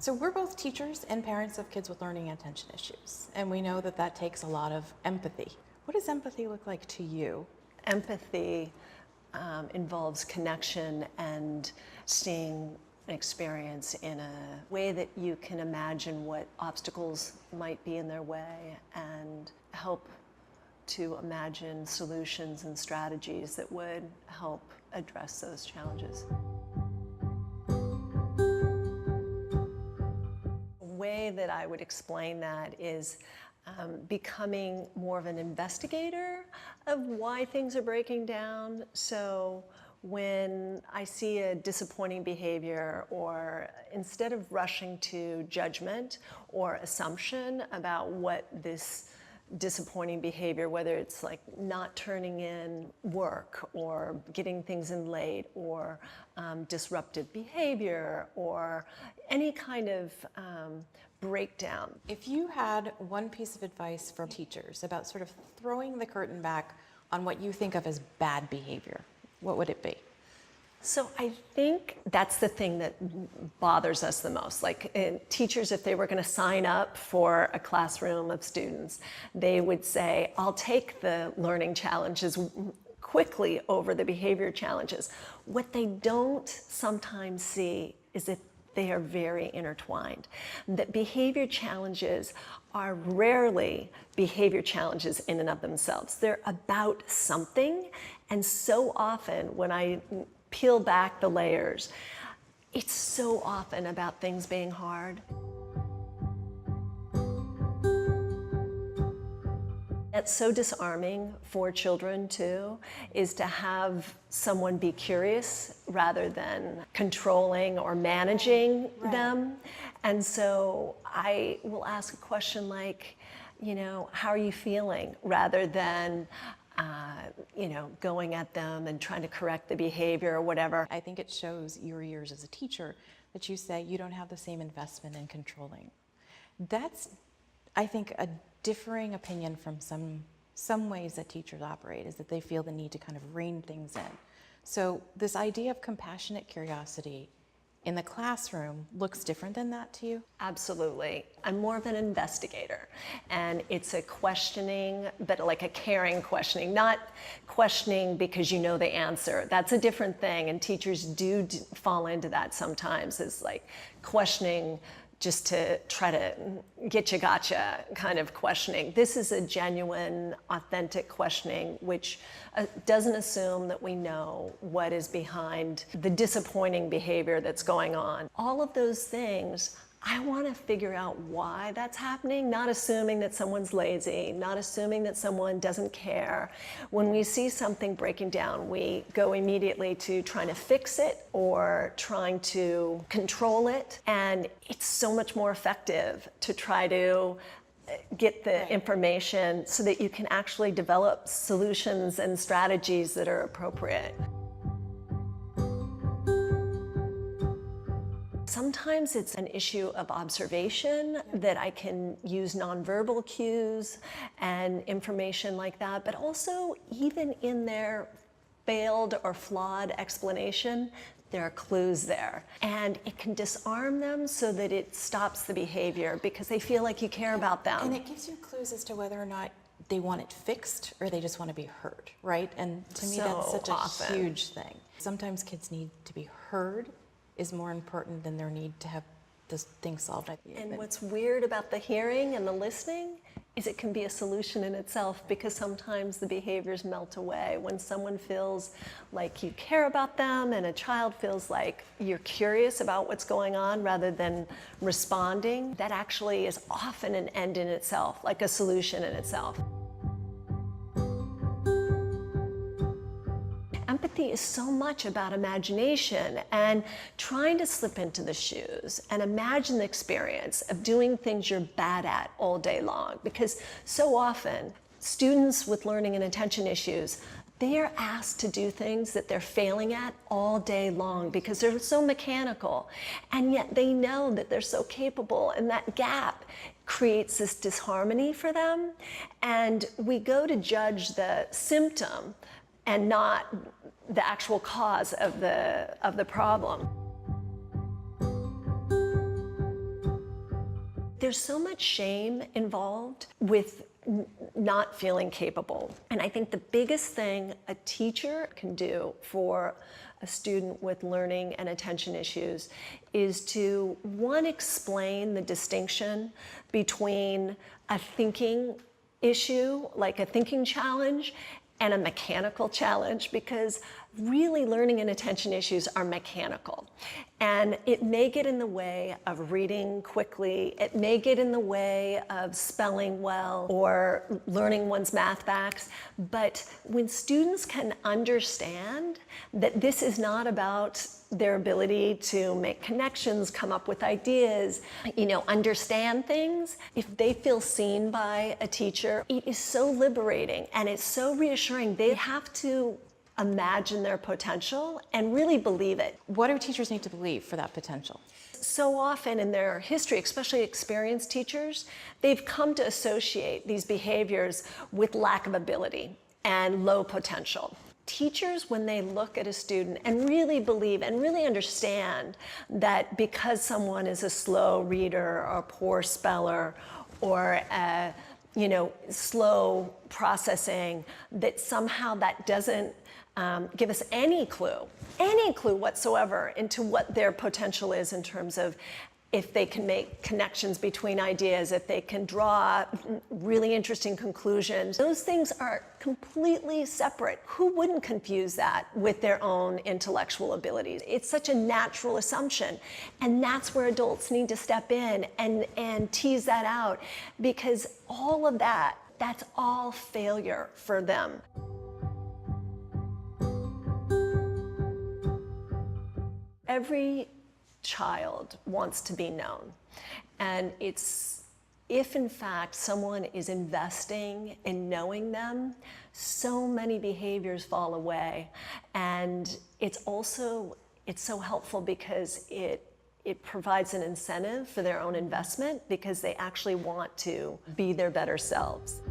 So we're both teachers and parents of kids with learning and attention issues, and we know that that takes a lot of empathy. What does empathy look like to you? Empathy involves connection and seeing an experience in a way that you can imagine what obstacles might be in their way and help to imagine solutions and strategies that would help address those challenges. A way that I would explain that is becoming more of an investigator of why things are breaking down. So when I see a disappointing behavior, or instead of rushing to judgment or assumption about what this disappointing behavior, whether it's like not turning in work or getting things in late or disruptive behavior or any kind of breakdown. If you had one piece of advice for teachers about sort of throwing the curtain back on what you think of as bad behavior, what would it be? So I think that's the thing that bothers us the most. Like teachers, if they were going to sign up for a classroom of students, they would say, I'll take the learning challenges quickly over the behavior challenges. What they don't sometimes see is that they are very intertwined. That behavior challenges are rarely behavior challenges in and of themselves. They're about something, and so often when I peel back the layers, it's so often about things being hard. That's so disarming for children too, is to have someone be curious rather than controlling or managing them. And so I will ask a question like, how are you feeling? Rather than going at them and trying to correct the behavior or whatever. I think it shows your years as a teacher that you say you don't have the same investment in controlling. That's, I think, a differing opinion from some ways that teachers operate, is that they feel the need to kind of rein things in. So this idea of compassionate curiosity in the classroom looks different than that to you? Absolutely. I'm more of an investigator, and it's a questioning, but like a caring questioning, not questioning because you know the answer. That's a different thing, and teachers do fall into that sometimes, is like questioning just to try to get you gotcha kind of questioning. This is a genuine, authentic questioning, which doesn't assume that we know what is behind the disappointing behavior that's going on. All of those things, I want to figure out why that's happening, not assuming that someone's lazy, not assuming that someone doesn't care. When we see something breaking down, we go immediately to trying to fix it or trying to control it. And it's so much more effective to try to get the information so that you can actually develop solutions and strategies that are appropriate. Sometimes it's an issue of observation that I can use nonverbal cues and information like that, but also even in their failed or flawed explanation, there are clues there. And it can disarm them so that it stops the behavior because they feel like you care about them. And it gives you clues as to whether or not they want it fixed or they just want to be heard, right? And to me, that's such a huge thing. Sometimes kids need to be heard is more important than their need to have this thing solved. And what's weird about the hearing and the listening is it can be a solution in itself, because sometimes the behaviors melt away. When someone feels like you care about them and a child feels like you're curious about what's going on rather than responding, that actually is often an end in itself, like a solution in itself. Empathy is so much about imagination and trying to slip into the shoes and imagine the experience of doing things you're bad at all day long. Because so often, students with learning and attention issues, they are asked to do things that they're failing at all day long because they're so mechanical. And yet they know that they're so capable, and that gap creates this disharmony for them. And we go to judge the symptom and not the actual cause of the problem. There's so much shame involved with not feeling capable. And I think the biggest thing a teacher can do for a student with learning and attention issues is to, one, explain the distinction between a thinking issue, like a thinking challenge, and a mechanical challenge, because really learning and attention issues are mechanical. And it may get in the way of reading quickly, it may get in the way of spelling well or learning one's math facts, but when students can understand that this is not about their ability to make connections, come up with ideas, understand things, if they feel seen by a teacher, it is so liberating and it's so reassuring. They have to imagine their potential and really believe it. What do teachers need to believe for that potential? So often in their history, especially experienced teachers, they've come to associate these behaviors with lack of ability and low potential. Teachers, when they look at a student and really believe and really understand that because someone is a slow reader or a poor speller or slow processing, that somehow that doesn't give us any clue whatsoever into what their potential is in terms of if they can make connections between ideas, if they can draw really interesting conclusions. Those things are completely separate. Who wouldn't confuse that with their own intellectual abilities? It's such a natural assumption. And that's where adults need to step in and tease that out, because all of that, that's all failure for them. Every child wants to be known. And it's, if in fact someone is investing in knowing them, so many behaviors fall away. And it's so helpful because it provides an incentive for their own investment, because they actually want to be their better selves.